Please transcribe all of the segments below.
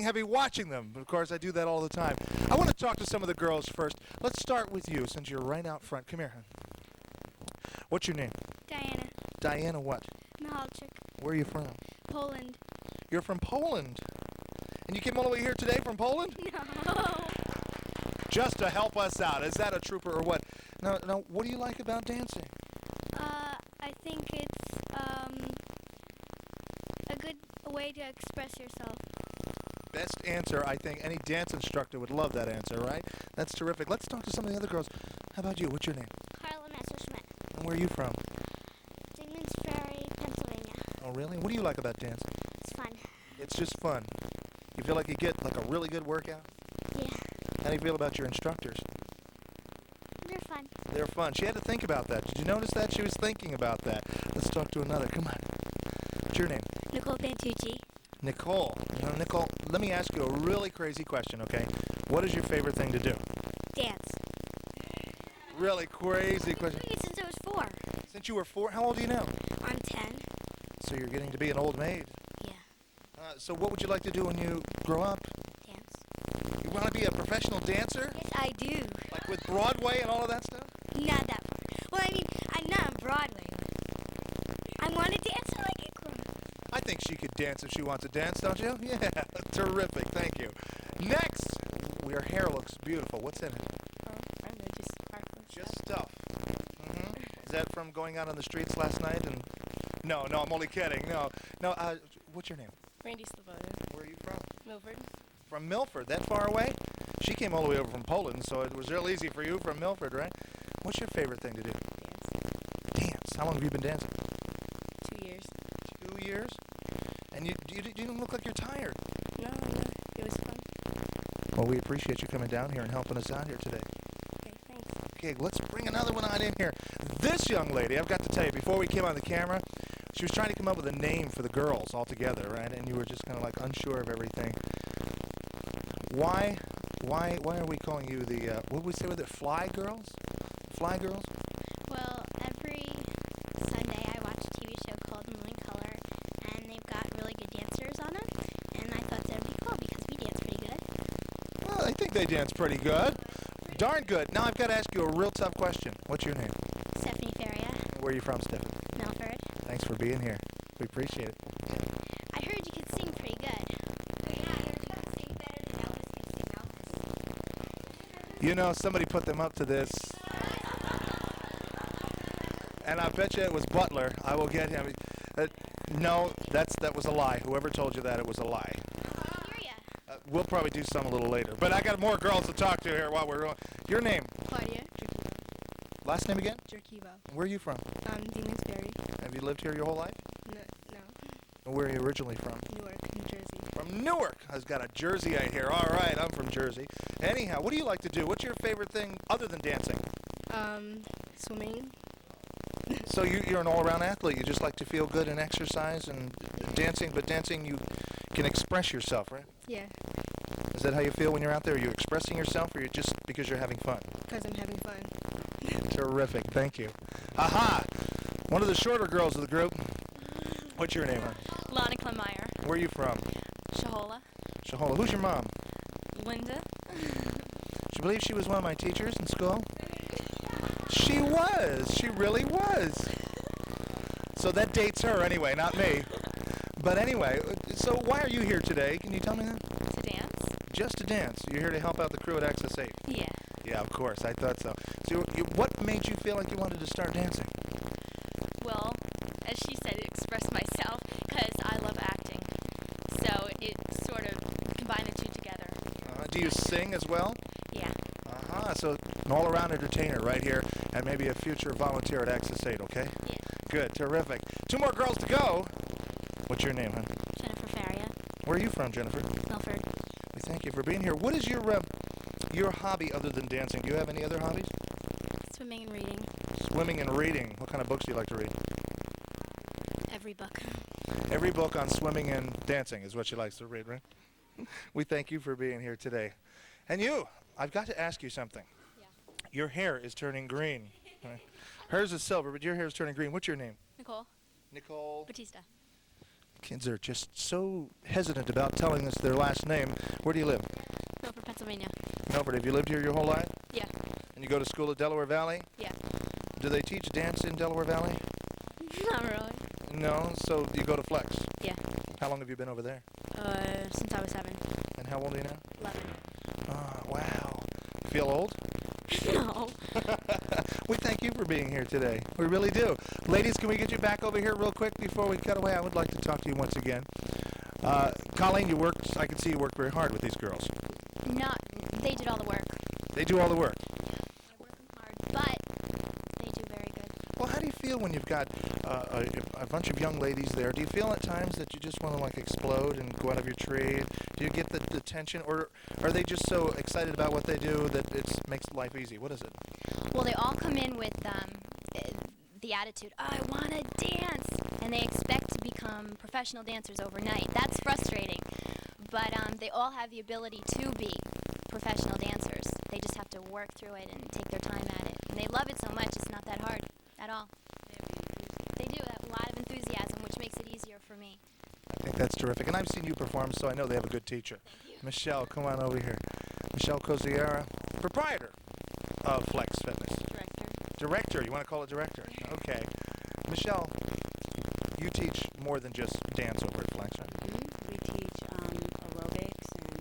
heavy watching them. Of course, I do that all the time. I want to talk to some of the girls first. Let's start with you, since you're right out front. Come here, hon. What's your name? Diana. Diana what? Mahalchik. Where are you from? Poland. You're from Poland. And you came all the way here today from Poland? No. Just to help us out. Is that a trooper or what? Now, what do you like about dancing? I think it's a good way to express yourself. Best answer. I think any dance instructor would love that answer, right? That's terrific. Let's talk to some of the other girls. How about you? What's your name? Carla Messerschmidt. And where are you from? Demons Ferry, Pennsylvania. Oh, really? What do you like about dancing? It's fun. It's just fun. You feel like you get like a really good workout? Yeah, How do you feel about your instructors? they're fun. They're fun. She had to think about that. Did you notice that? She was thinking about that. Let's talk to another. Come on. What's your name? Nicole Pantucci. Nicole. You know, Nicole, let me ask you a really crazy question, okay? What is your favorite thing to do? Dance. Really crazy question. I've been doing it since I was 4. Since you were 4, how old are you now? I'm 10. So you're getting to be an old maid. Yeah. So what would you like to do when you grow up? Dance. You want to be a professional dancer? Yes, I do. Like with Broadway and all of that stuff? Not that part. Well, I mean, I'm not on Broadway. I want to dance when I get grown up. I think she could dance if she wants to dance, don't you? Yeah, terrific. Thank you. Next, your hair looks beautiful. What's in it? I know, just sparkles. Just stuff. Is that from going out on the streets last night? And no, I'm only kidding. No. What's your name? Randy Sloboda. Where are you from? Milford. From Milford. That far away? She came all the way over from Poland, so it was real easy for you from Milford, right? What's your favorite thing to do? Dance. Dance. How long have you been dancing? 2 years. 2 years? And you don't look like you're tired. No, it was fun. Well, we appreciate you coming down here and helping us out here today. Okay, thanks. Okay, let's bring another one on in here. This young lady, I've got to tell you, before we came on the camera, she was trying to come up with a name for the girls all together, right? And you were just kind of like unsure of everything. Why are we calling you the, what did we say with it, Fly Girls? Fly Girls? Well, every Sunday I watch a TV show called Moving Color, and they've got really good dancers on it, and I thought that would be cool because we dance pretty good. Well, I think they dance pretty good. Darn good. Now I've got to ask you a real tough question. What's your name? Stephanie Feria, Where are you from, Steph? Milford. Thanks for being here. We appreciate it. I heard you could sing pretty good. You know, somebody put them up to this. And I bet you it was Butler. I will get him. No, that was a lie. Whoever told you that, it was a lie. Hear ya. We'll probably do some a little later. But I got more girls to talk to here while we're going. Your name? Claudia Last name again? Jerkivo. Where are you from? Demons Ferry. Have you lived here your whole life? No. And where are you originally from? Newark, New Jersey. From Newark. I've got a Jerseyite here. All right, I'm from Jersey. Anyhow, what do you like to do? What's your favorite thing other than dancing? Swimming. So you're an all-around athlete. You just like to feel good and exercise and dancing, but dancing you can express yourself, right? Yeah, Is that how you feel when you're out there? Are you expressing yourself or you just because you're having fun? because I'm having fun. Terrific. Thank you. Aha! One of the shorter girls of the group. What's your name, hon? Lana Clemeyer. Where are you from? Shahola. Shahola. Who's your mom? Linda. She believes she was one of my teachers in school? She was. She really was. So that dates her anyway, not me. But anyway, so why are you here today? Can you tell me that? To dance? Just to dance. You're here to help out the crew at Access 8. Yeah. Yeah, of course. I thought so. So what made you feel like you wanted to start dancing? Well, as she said, express myself because I love acting. So it sort of combined the two together. Do you sing as well? Yeah. So an all-around entertainer right here and maybe a future volunteer at Access 8, okay? Yeah. Good, terrific. 2 more girls to go. What's your name, hon? Jennifer Feria, Where are you from, Jennifer? Milford. We thank you for being here. What is your hobby other than dancing? Do you have any other hobbies? Swimming and reading. Swimming and reading. What kind of books do you like to read? Every book. Every book on swimming and dancing is what she likes to read, right? We thank you for being here today. And you, I've got to ask you something. Yeah. Your hair is turning green. Right? Hers is silver, but your hair is turning green. What's your name? Nicole. Nicole. Batista. Kids are just so hesitant about telling us their last name. Where do you live? Milford, Pennsylvania. Milford. Have you lived here your whole life? Yeah. And you go to school at Delaware Valley? Yeah. Do they teach dance in Delaware Valley? Not really. No. So you go to Flex? Yeah. How long have you been over there? Since I was 7. And how old are you now? 11. Oh, wow. Feel old? No. We thank you for being here today. We really do. Ladies, can we get you back over here real quick before we cut away? I would like to talk to you once again. Colleen, I can see you worked very hard with these girls. No, they did all the work. They do all the work. I work them hard, but they do very good. Well, how do you feel when you've got a bunch of young ladies there? Do you feel at times that you just want to like explode and go out of your tree? Do you get the tension, or are they just so excited about what they do that it makes life easy? What is it? Well, they all come in with the attitude, I want to dance, and they expect to become professional dancers overnight. That's frustrating, but they all have the ability to be professional dancers. They just have to work through it and take their time at it. And they love it so much, it's not that hard at all. They do have a lot of enthusiasm, which makes it easier for me. I think that's terrific. And I've seen you perform, so I know they have a good teacher. Thank you. Michelle, come on over here. Michelle Coziera, proprietor of Flex Fitness. Director, you want to call it director? Okay. Michelle, you teach more than just dance over at Flex, right? We teach aerobics and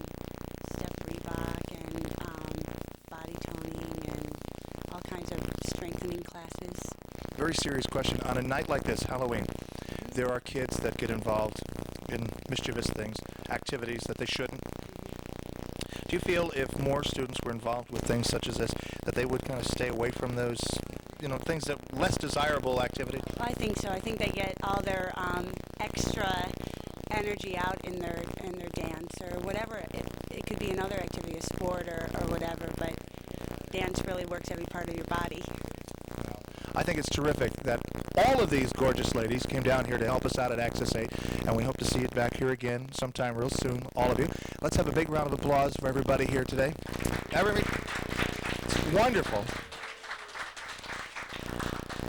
step Reebok and body toning and all kinds of strengthening classes. Very serious question. On a night like this, Halloween, there are kids that get involved in mischievous things, activities that they shouldn't. Do you feel if more students were involved with things such as this, that they would kind of stay away from those, things that less desirable activity? I think so. I think they get all their extra energy out in their dance or whatever. It could be another activity, a sport or whatever, but dance really works every part of your body. I think it's terrific that all of these gorgeous ladies came down here to help us out at Access 8, and we hope to see you back here again sometime real soon, all of you. Let's have a big round of applause for everybody here today. It's wonderful.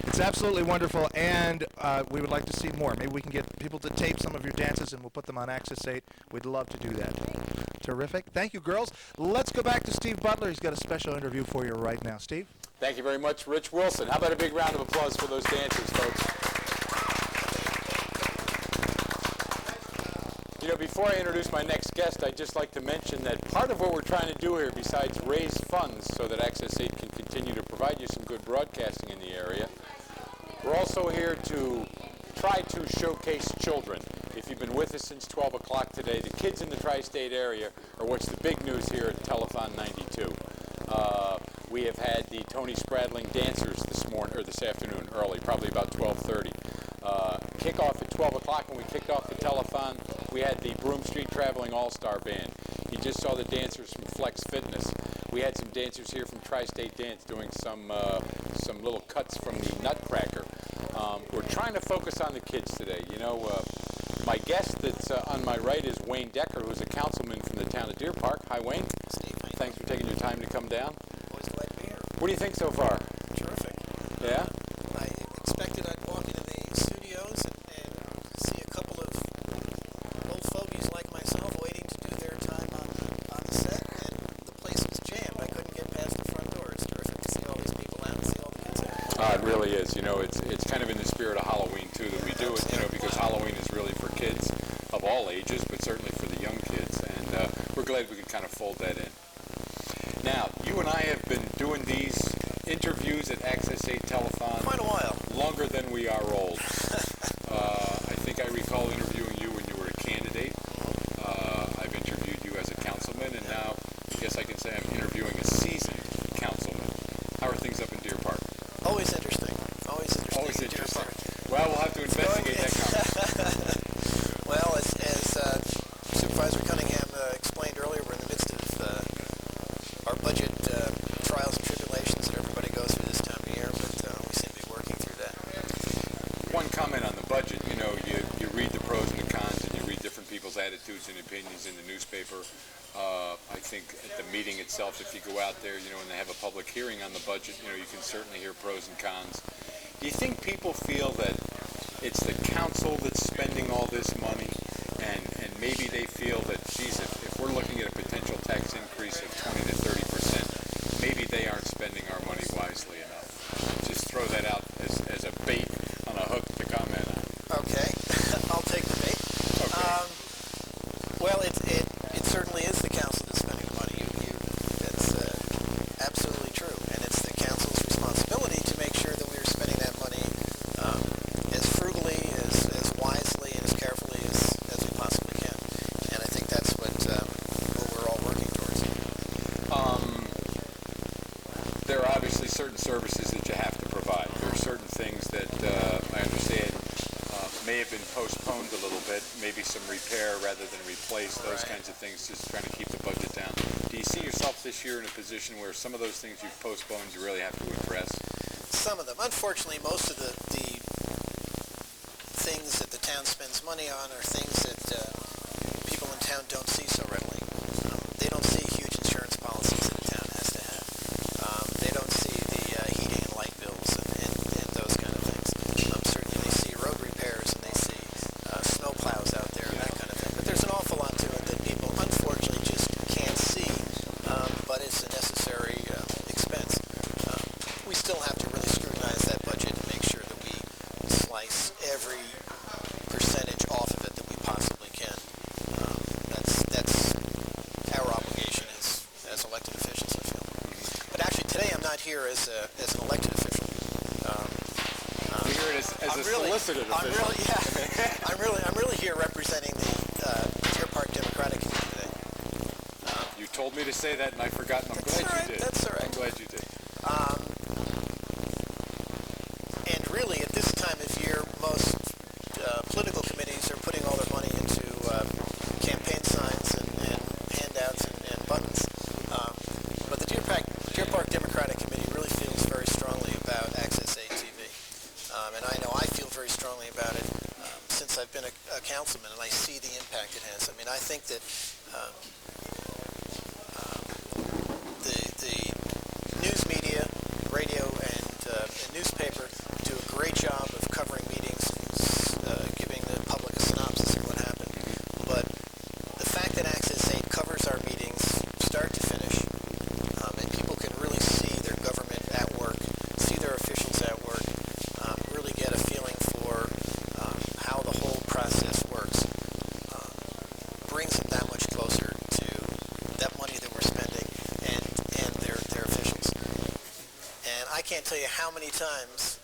It's absolutely wonderful, and we would like to see more. Maybe we can get people to tape some of your dances, and we'll put them on Access 8. We'd love to do that. Terrific. Thank you, girls. Let's go back to Steve Butler. He's got a special interview for you right now. Steve? Thank you very much, Rich Wilson. How about a big round of applause for those dancers, folks? Before I introduce my next guest, I'd just like to mention that part of what we're trying to do here, besides raise funds so that Access 8 can continue to provide you some good broadcasting in the area, we're also here to try to showcase children. If you've been with us since 12 o'clock today, the kids in the tri-state area are what's the big news here at Telethon 92. We have had the Tony Spradling dancers this afternoon early, probably about 12:30. Kickoff at 12 o'clock. When we kicked off the telethon, we had the Broome Street Traveling All-Star Band. You just saw the dancers from Flex Fitness. We had some dancers here from Tri-State Dance doing some little cuts from the Nutcracker. We're trying to focus on the kids today. My guest that's on my right is Wayne Decker, who's a councilman from the town of Deer Park. Hi, Wayne. Steve, Thanks for taking your time to come down. always glad to be here. What do you think so far? Terrific. Yeah? I expected I'd walk into the studios and see a couple of old fogies like myself waiting to do their time on the set, and the place was jammed. I couldn't get past the front door. It's terrific to see all these people out and see all the kids out. It really is. It's kind of in the spirit of Halloween, too, that we do it, because Halloween is really for kids of all ages, but certainly for the young kids, and we're glad we could kind of fold that in. Now, you and I have been doing these interviews at Access 8 Telethon Quite a while. longer than we are old. I think I recall interviewing you when you were a candidate. I've interviewed you as a councilman, and now I guess I can say I'm interviewing a seasoned councilman. How are things up in Deer Park? Always interesting. Always interesting. Always in Deer interesting. Park. Well, we'll have to investigate that comment. Well, as Supervisor Cunningham explained earlier, we're in the midst of our budget trials and tribulations that everybody goes through this time of year, but we seem to be working through that. One comment on the budget, you read the pros and the cons, and you read different people's attitudes and opinions in the newspaper. I think at the meeting itself, if you go out there, and they have a public hearing on the budget, you can certainly hear pros and cons. Do you think people feel that it's the council that's spending all this money, and maybe they feel that, geez, if we're looking at a potential tax increase of 20 to 30%, maybe they aren't spending our money wisely enough? Just throw that out as a bait on a hook to comment on. Okay, I'll take the bait. Okay. Well, it certainly is the council that's spending the money. That's absolutely true, and it's the council's responsibility to make sure that we are spending that money as frugally, as wisely, and as carefully as we possibly can. And I think that's what we're all working towards. There are obviously certain services that you have to provide. There are certain things that I understand may have been postponed a little bit, maybe some repair rather than replace, those Right. kinds of things, just trying to keep the budget down. Do you see yourself this year in a position where some of those things you've postponed you really have to address? Some of them. Unfortunately, most of the things that the town spends money on are things that people in town don't see so readily. They don't see huge insurance policies that a town has to have. They don't see the heating and light bills and those kind of things. Certainly they see road repairs and they see snow plows out there and that kind of thing. But there's an awful lot to it that people unfortunately just can't see, but it's a necessary expense. We still have to really scrutinize that budget and make sure that we slice every percentage off of it that we possibly can. That's our obligation as elected officials, I feel. But actually, today I'm not here as an elected official. You're here as a solicited official. I'm really here representing the Deer Park Democratic Committee today. You told me to say that, and I forgot, and I'm glad you did. That's all right. I'm glad you did. And really, at this time of year, most political committees are putting all their money into campaign signs and handouts and buttons. But the Deer Park Democratic Committee really feels very strongly about Access 8 TV. And I know I feel very strongly about it since I've been a councilman, and I see the impact it has. I mean, I think that the news media, radio, and newspaper do a great job of covering meetings, giving the public a synopsis of what happened. But the fact that Access 8 covers our meetings start to finish, and people can really see their government at work, see their officials at work, really get a feeling for how the whole process works, brings them that much closer to that money that we're spending and their officials. And I can't tell you how many times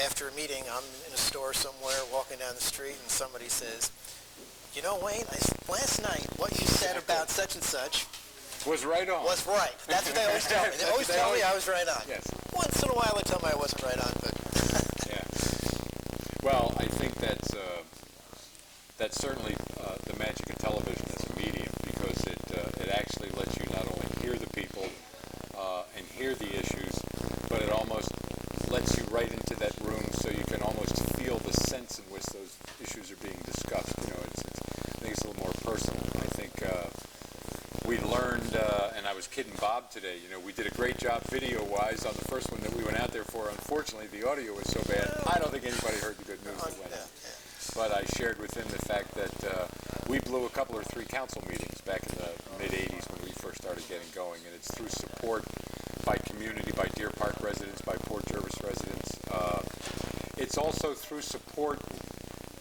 after a meeting I'm in a store somewhere walking down the street and somebody says, you know, Wayne, last night what you said about such and such Was right on. was right. That's what they always tell me. They That's always what they tell me always- I was right on. Yes. Once in a while they tell me I wasn't right on, but Yeah. Well, I think that's certainly the magic of television as a medium, because it actually lets you not only hear the people and hear the issues, but it almost lets you right into that room, so you can almost feel the sense in which those issues are being discussed. You know, I think it's a little more personal. I think we learned, and I was kidding Bob today, you know, we did a great job video-wise on the first one that we went out there for. Unfortunately, the audio was so bad, I don't think anybody heard the good news that went out. But I shared with him the fact that we blew a couple or three council meetings back in the mid-'80s when we first started getting going, and it's through support by community, by Deer Park residents, by Port Jervis residents. It's also through support,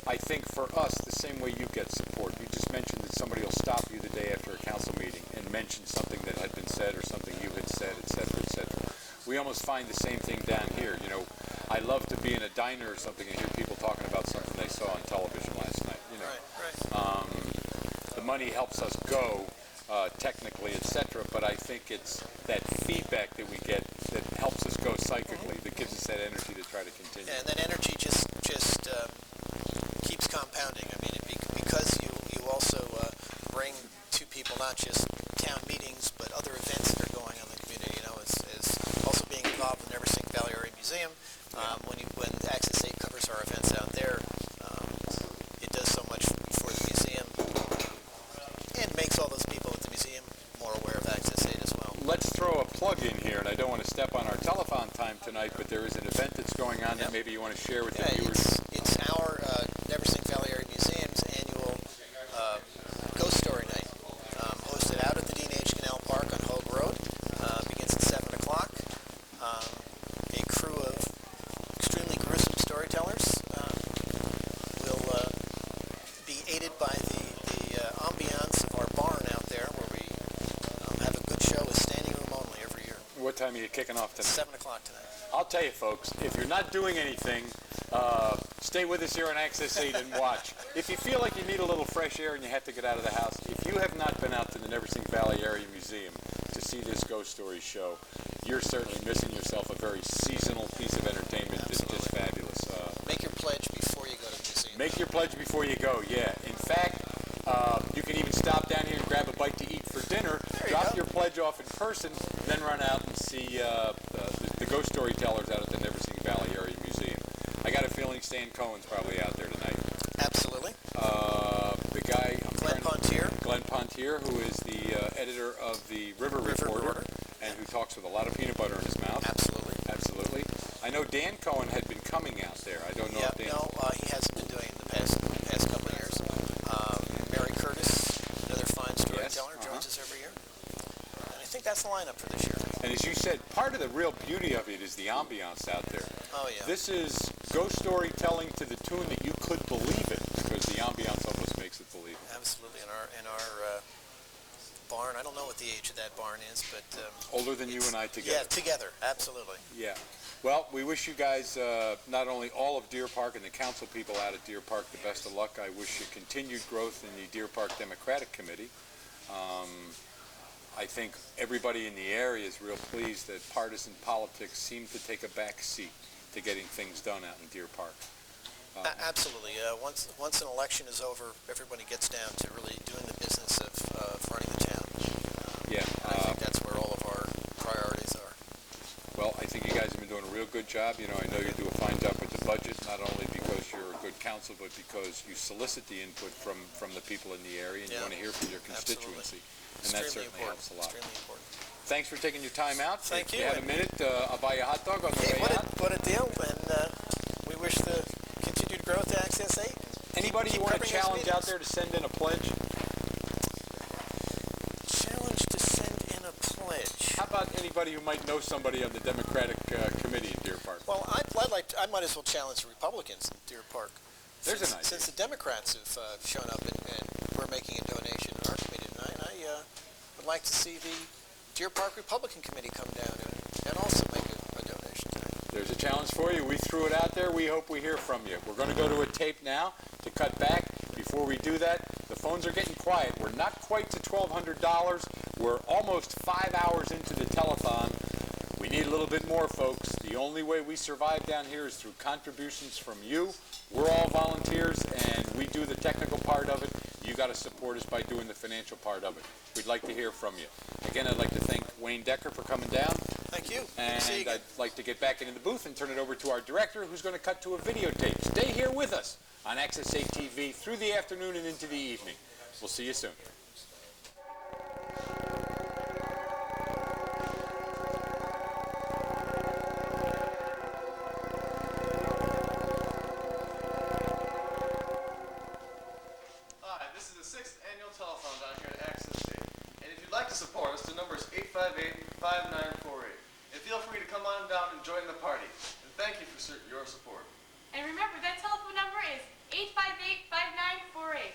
I think, for us, the same way you get support. You just mentioned that somebody will stop you the day after a council meeting and mention something that had been said or something you had said, et cetera, et cetera. We almost find the same thing down here. You know, I love to be in a diner or something and hear people talking about something they saw on television last night. You know, the money helps us go technically, et cetera, but I think it's that feedback that we get that helps us go psychically, that gives us that energy to try to continue. and that energy just keeps compounding. I mean, because you also bring to people not just town meetings, but other events that are going on in the community. You know, as also being involved in the Never Sink Valley Area Museum, when Access 8 covers our events out there, it does so much for the museum and makes all those people at the museum more aware of Access 8 as well. Let's throw a plug in here, and I don't want to to step on our telethon time tonight, but there is an event that's going on that maybe you want to share with the viewers. It's our Neversink Valley Area Museum's annual Ghost Story Night, hosted out at the D&H Canal Park on Hogue Road. Begins at 7 o'clock. A crew of extremely gruesome storytellers will be aided by the ambiance of our barn out there, where we have a good show with standing room only every year. What time are you kicking off tonight? 7 o'clock tonight. I'll tell you, folks, if you're not doing anything, stay with us here on Access 8 and watch. If you feel like you need a little fresh air and you have to get out of the house, if you have not been out to the Neversink Valley Area Museum to see this ghost story show, you're certainly missing yourself a very seasonal piece of entertainment that's just fabulous. Make your pledge before you go to the museum. Make your pledge before you go, yeah. In fact, you can even stop down here and grab a bite to eat for dinner, drop your pledge off in person, then run out and see the ghost storytellers out at the Neversink Valley Area Museum. I got a feeling Stan Cohen's probably out there tonight. Absolutely. The guy, Glenn Pontier, who is the editor of the River Reporter, and who talks with a lot of peanut butter in his mouth. Absolutely. I know Dan Cohen had been coming out there. I don't know if Dan... No, he hasn't been doing it in the past couple of years. Mary Curtis, another fine storyteller, joins us every year. And I think that's the lineup for this year. And as you said, part of the real beauty of it is the ambiance out there. Oh, yeah. This is ghost storytelling to the tune that you could believe it, because the ambiance almost makes it believable. Absolutely. In our barn, I don't know what the age of that barn is, but... older than you and I together. Yeah, together. Absolutely. Yeah. Well, we wish you guys, not only all of Deer Park and the council people out at Deer Park, the best of luck. I wish you continued growth in the Deer Park Democratic Committee. I think everybody in the area is real pleased that partisan politics seem to take a back seat to getting things done out in Deer Park. Absolutely. Once an election is over, everybody gets down to really doing the business of running the town. Yeah. And I think that's where all of our priorities are. Well, I think you guys have been doing a real good job. You know, I know you do a fine job with the budget, not only because you're a good council, but because you solicit the input from the people in the area, and you want to hear from your constituency. And that certainly helps a lot. Extremely important. Thanks for taking your time out. Thank you. If you have a minute, I'll buy you a hot dog on the way out. What a deal. And we wish the continued growth to Access 8. Anybody you want to challenge out there to send in a pledge? Challenge to send in a pledge. How about anybody who might know somebody on the Democratic Committee in Deer Park? Well, I might as well challenge the Republicans in Deer Park. There's an idea. Since the Democrats have shown up and we're making a donation in our committee tonight, I would like to see the Deer Park Republican Committee come down and also make a donation tonight. There's a challenge for you. We threw it out there. We hope we hear from you. We're going to go to a tape now to cut back. Before we do that, the phones are getting quiet. We're not quite to $1,200. We're almost 5 hours into the telethon. We need a little bit more, folks. The only way we survive down here is through contributions from you. We're all volunteers, and we do the technical part of it. You got to support us by doing the financial part of it. We'd like to hear from you. Again, I'd like to thank Wayne Decker for coming down. Thank you. And I'd like to get back into the booth and turn it over to our director, who's going to cut to a videotape. Stay here with us on Access 8 TV through the afternoon and into the evening. We'll see you soon. Hi, this is the 6th annual telethon down here at Access 8. And if you'd like to support us, the number is 858-5948. And feel free to come on down and join the party. And thank you for your support. And remember, that telephone number is 858-5948.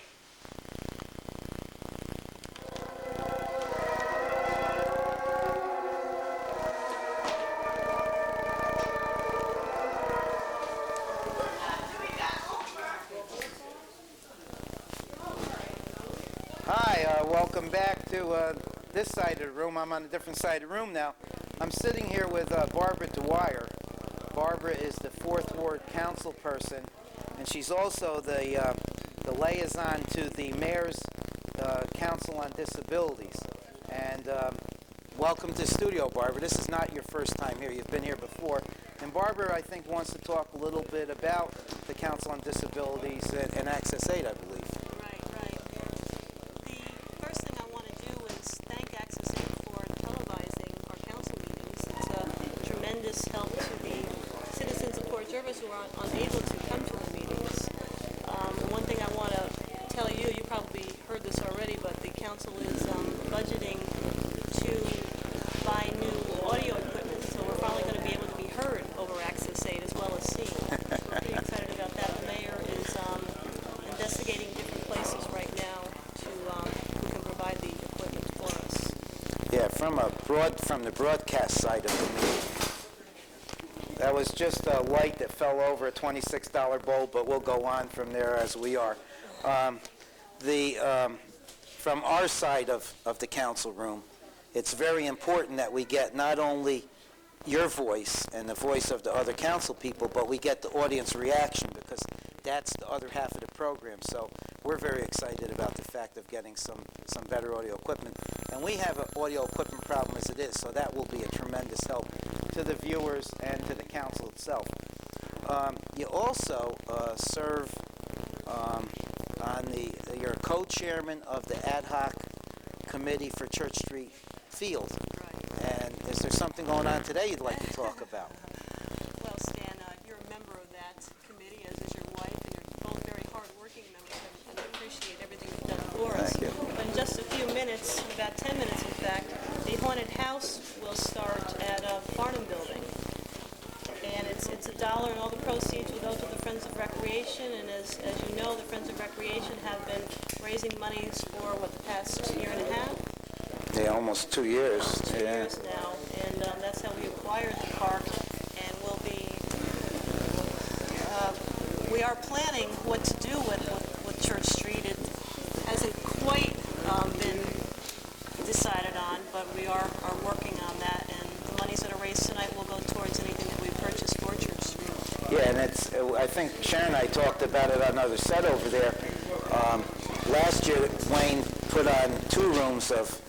Hi, welcome back to this side of the room. I'm on a different side of the room now. I'm sitting here with Barbara Dwyer. Barbara is the 4th Ward council person, and she's also the liaison to the Mayor's Council on Disabilities. And welcome to the studio, Barbara. This is not your first time here. You've been here before. And Barbara, I think, wants to talk a little bit about the Council on Disabilities and Access 8, I believe. Right. The first thing I want to do is thank Access 8 for televising our council meetings. It's are unable to come to the meetings. One thing I want to tell you, you probably heard this already, but the council is budgeting to buy new audio equipment, so we're finally going to be able to be heard over Access 8 as well as seen. We're pretty excited about that. The mayor is investigating different places right now to who can provide the equipment for us. Yeah, from the broadcast side of the meeting. That was just a light that fell over a $26 bulb, but we'll go on from there as we are. From our side of the council room, it's very important that we get not only your voice and the voice of the other council people, but we get the audience reaction, because that's the other half of the program. So we're very excited about the fact of getting some better audio equipment. And we have an audio equipment problem as it is, so that will be a tremendous help to the viewers and to the council itself. You also serve you're a co-chairman of the ad hoc committee for Church Street Field. And is there something going on today you'd like to talk about? Well, Stan, you're a member of that committee, as is your wife, and you're both very hard-working members, and I appreciate everything you've done for us. Thank you. But in just a few minutes, about 10 minutes in fact, the haunted house will start at Farnham Building. And it's $1, and all the proceeds will go to the Friends of Recreation. And as you know, the Friends of Recreation have been raising monies for, the past year and a half? Yeah, almost 2 years. Almost 2 years now, and that's how we acquired the park, and we are planning what to do with Church Street. It hasn't quite been decided on, but we are working on that, and the monies that are raised tonight will go towards anything that we purchase for Church Street. Yeah, and I think Sharon and I talked about it on another set over there. Last year, Wayne put on 2 rooms of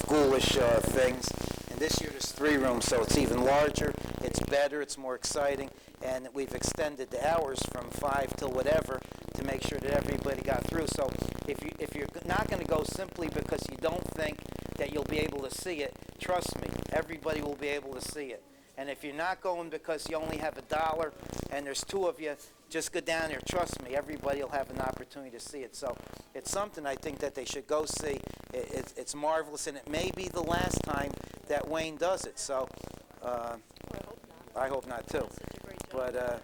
ghoulish things, and this year there's 3 rooms, so it's even larger, it's better, it's more exciting, and we've extended the hours from 5 till whatever to make sure that everybody got through. So if you're not going to go simply because you don't think that you'll be able to see it, trust me, everybody will be able to see it. And if you're not going because you only have $1 and there's 2 of you, just go down there. Trust me, everybody will have an opportunity to see it. So it's something I think that they should go see. It's marvelous, and it may be the last time that Wayne does it. So I hope not too. But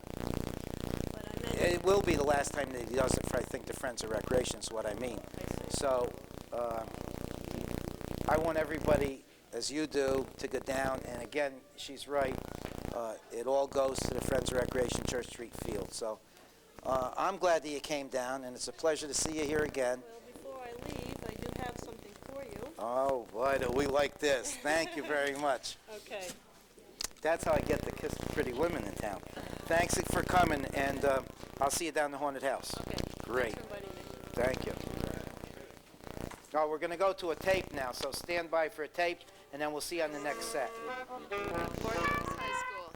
it will be the last time that he does it for, I think, the Friends of Recreation is what I mean. So I want everybody, as you do, to go down. And again, she's right. It all goes to the Friends of Recreation Church Street Field. So I'm glad that you came down, and it's a pleasure to see you here again. Well, before I leave, I do have something for you. Oh, boy, do we like this. Thank you very much. Okay. That's how I get to kiss the pretty women in town. Thanks for coming, and I'll see you down the haunted house. Okay. Great. Thanks for inviting me. Thank you. Oh, we're going to go to a tape now, so stand by for a tape, and then we'll see you on the next set. High School.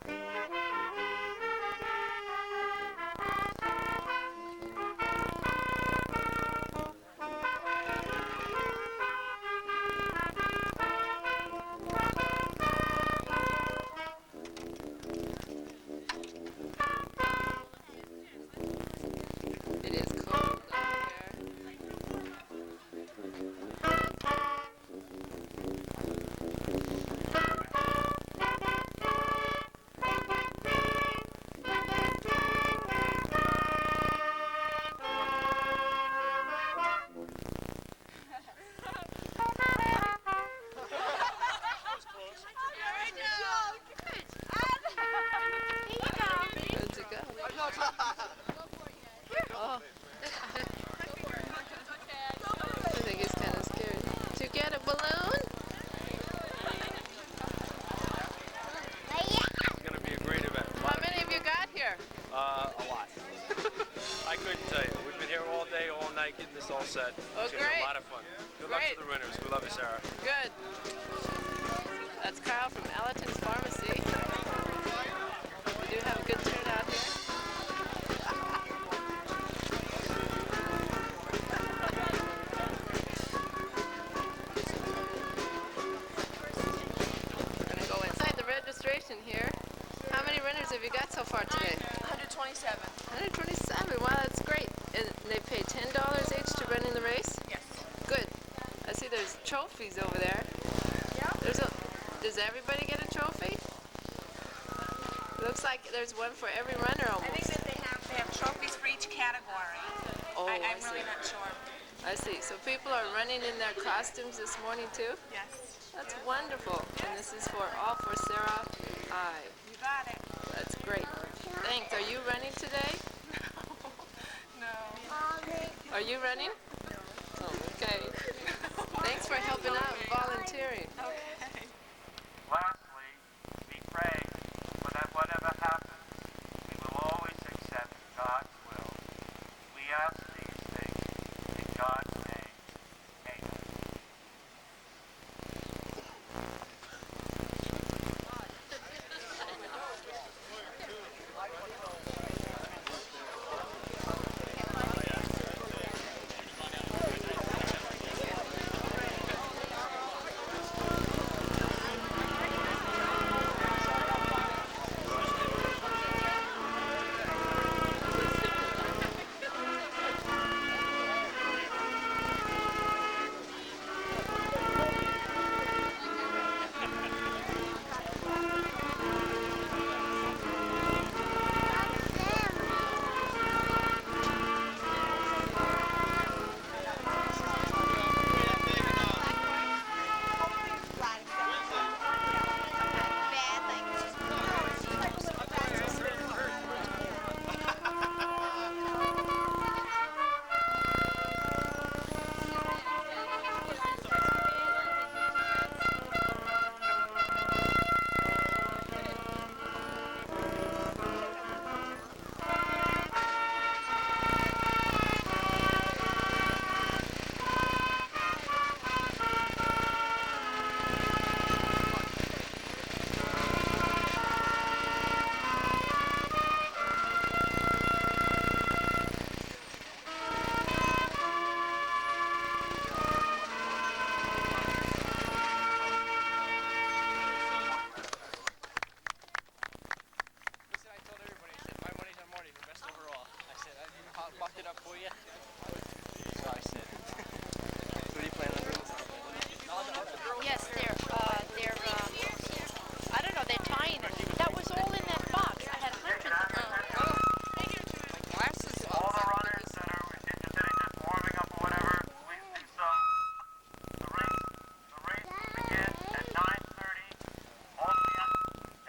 It is cold out here. Good to go. Oh. I think he's kind of scared. Did you get a balloon? It's going to be a great event. How many have you got here? A lot. I couldn't tell you. We've been here all day, all night, getting this all set. Oh, It's going to be great. a lot of fun. Good luck Great. to the winners. We love you, Sarah. Good. That's Carl from Allerton's Pharmacy. We do have a good turnout here. We're going to go inside the registration here. How many runners have you got so far today? 125 127. 127. Wow, that's great. And they pay $10 each to run in the race? Yes. Good. I see there's trophies over there. Yeah. Does everybody get a trophy? Looks like there's one for every runner almost. I think that they have trophies for each category. Oh, I'm I really see. not sure. I see. So people are running in their costumes this morning too? Yes. That's wonderful. And this is for all for Sarah I. You got it. That's great. Thanks. Are you running today? No. Are you running? No. Oh, okay. Thanks for helping out and volunteering. Okay. Lastly, we pray that whatever happens, we will always accept God's will. We ask these things in God's name. Amen. Yes, I don't know, they're tying it. That was all in that box. I had hundreds of them. Glasses. All the runners that are interested in just warming up or whatever, please do so. The race will begin at 9:30. All the way up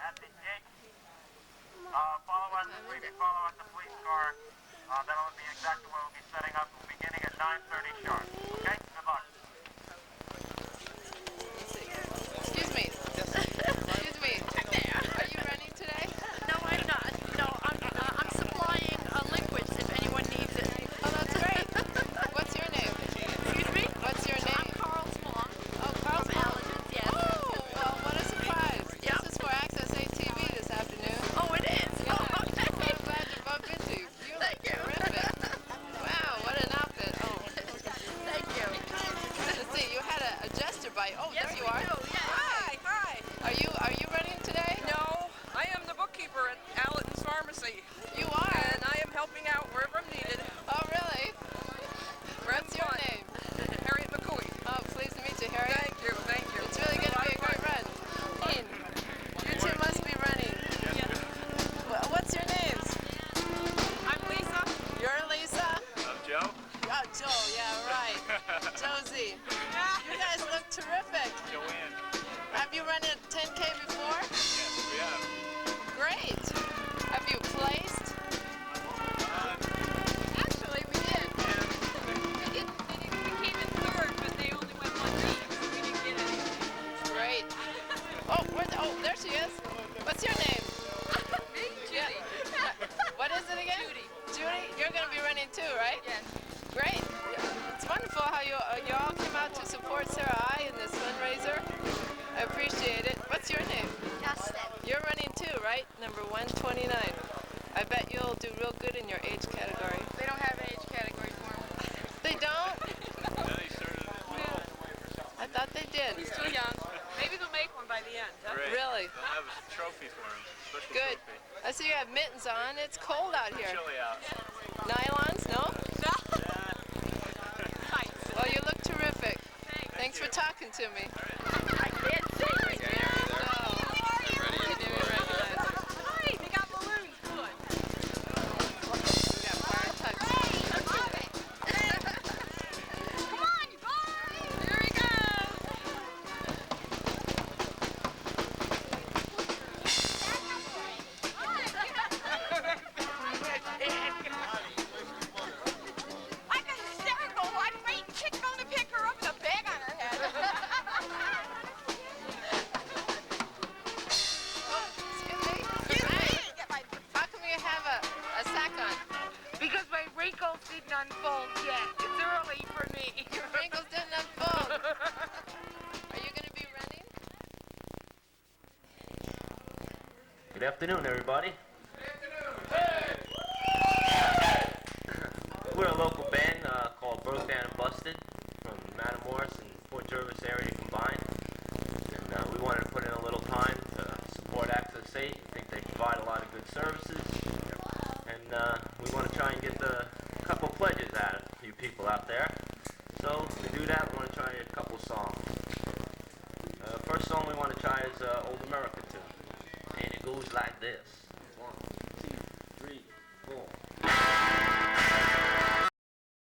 at the gate. Follow us at the police car. That'll be exactly where we'll be setting up. We'll be beginning at 9:30 sharp. Okay? Good luck. Excuse me. Excuse me. Are you running today? No, I'm not. No, I'm supplying liquids if anyone needs it. Oh, that's great. What's your name? Excuse me? What's your name? I'm Carl's mom. Oh, Carl's From mom. Allergens, yes. Oh, well, what a surprise. Yep. This is for Access 8 TV this afternoon. Oh, it is? Yeah. Oh, okay. Well, I'm glad to bump into you. You Thank look you. terrific. Wow, what an outfit. Oh. Thank you. Let's see, you had a jester bite. Oh, Yes, there you we are. do, yes. Hi. Are you running today? No, I am the bookkeeper at Allerton's Pharmacy. You are? And I am helping out wherever I'm needed. Oh, really? What's your name? Harriet McCoy. Oh, pleased to meet you, Harriet. Thank you, thank you. It's really going to be a great run. Dean, you two must be running. What's your names? I'm Lisa. You're Lisa? I'm Joe. Oh, Joe, yeah, right. Josie. You guys look terrific. Joanne. Have you run a 10K before? Yes, we have. Great. Have you placed? Actually, we did. We came in third, but they only went one meet, so we didn't get any. Great. Oh, there she is. What's your name? Me? Judy. What is it again? Judy. Judy, you're going to be running too, right? Yes. Great. It's wonderful how you all came out to support Sarah I in this fundraiser. I appreciate it. What's your name? Justin. You're running too, right? Number 129. I bet you'll do real good in your age category. They don't have an age category for him. They don't? Then they started I thought they did. He's too young. Maybe they'll make one by the end. Huh? Great. Really? They'll have a trophy for him. Special Good. trophy. I see you have mittens on. It's cold out here. Chilly out. Nylons? No? Well, you look terrific. Thanks for talking to me. I can't see. Ready? You didn't recognize it. Hi, they got balloons. Good. We got fire types. Come on, you guys. Here we go. I got hysterical. I'm waiting, kicking on to pick her up with a bag on her head. How come you have a sack on? Because my wrinkles didn't unfold yet. It's early for me. Your wrinkles didn't unfold. Are you going to be running? Good afternoon, everybody. We're a local band called Broke Down and Busted from Matamoros and Fort Jervis area combined. And we wanted to put in a little time to support Access 8. I think they provide a lot of good services. And we want to try and get a couple pledges out of you people out there. So to do that, we want to try a couple songs. First song we want to try is Old America tune. And it goes like this. 1, 2, 3.